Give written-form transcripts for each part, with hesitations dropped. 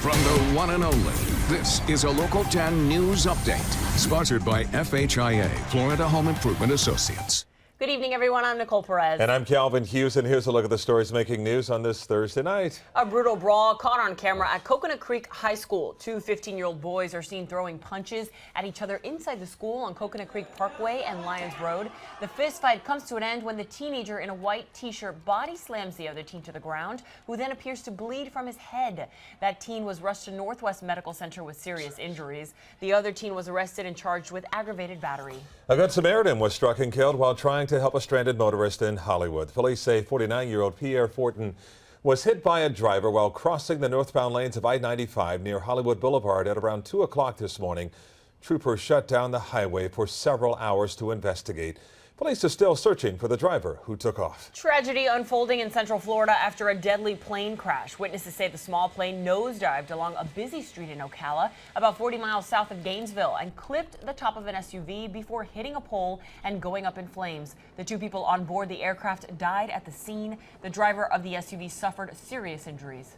From the one and only, this is a Local 10 News Update, sponsored by FHIA, Florida Home Improvement Associates. Good evening, everyone. I'm Nicole Perez. And I'm Calvin Hughes, and here's a look at the stories making news on this Thursday night. A brutal brawl caught on camera at Coconut Creek High School. Two 15-year-old boys are seen throwing punches at each other inside the school on Coconut Creek Parkway and Lyons Road. The fist fight comes to an end when the teenager in a white t-shirt body slams the other teen to the ground, who then appears to bleed from his head. That teen was rushed to Northwest Medical Center with serious injuries. The other teen was arrested and charged with aggravated battery. A Good Samaritan was struck and killed while trying to help a stranded motorist in Hollywood. Police say 49-year-old Pierre Fortin was hit by a driver while crossing the northbound lanes of I-95 near Hollywood Boulevard at around 2 o'clock this morning. Troopers shut down the highway for several hours to investigate. Police are still searching for the driver who took off. Tragedy unfolding in Central Florida after a deadly plane crash. Witnesses say the small plane nosedived along a busy street in Ocala, about 40 miles south of Gainesville, and clipped the top of an SUV before hitting a pole and going up in flames. The two people on board the aircraft died at the scene. The driver of the SUV suffered serious injuries.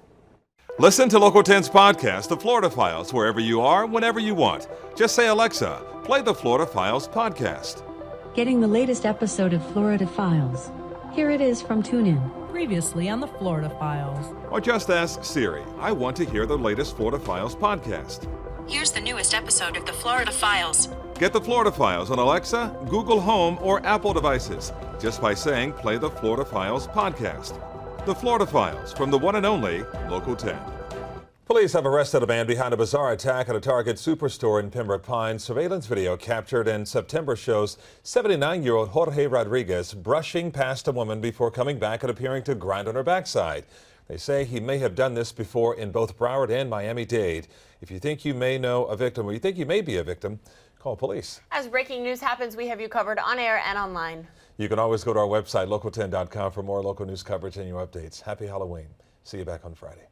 Listen to Local 10's podcast, The Florida Files, wherever you are, whenever you want. Just say, Alexa, play the Florida Files podcast. Getting the latest episode of Florida Files. Here it is from TuneIn. Previously on the Florida Files. Or just ask Siri, I want to hear the latest Florida Files podcast. Here's the newest episode of the Florida Files. Get the Florida Files on Alexa, Google Home, or Apple devices just by saying play the Florida Files podcast. The Florida Files from the one and only Local 10. Police have arrested a man behind a bizarre attack at a Target superstore in Pembroke Pines. Surveillance video captured in September shows 79-year-old Jorge Rodriguez brushing past a woman before coming back and appearing to grind on her backside. They say he may have done this before in both Broward and Miami-Dade. If you think you may know a victim or you think you may be a victim, call police. As breaking news happens, we have you covered on air and online. You can always go to our website, local10.com, for more local news coverage and your updates. Happy Halloween. See you back on Friday.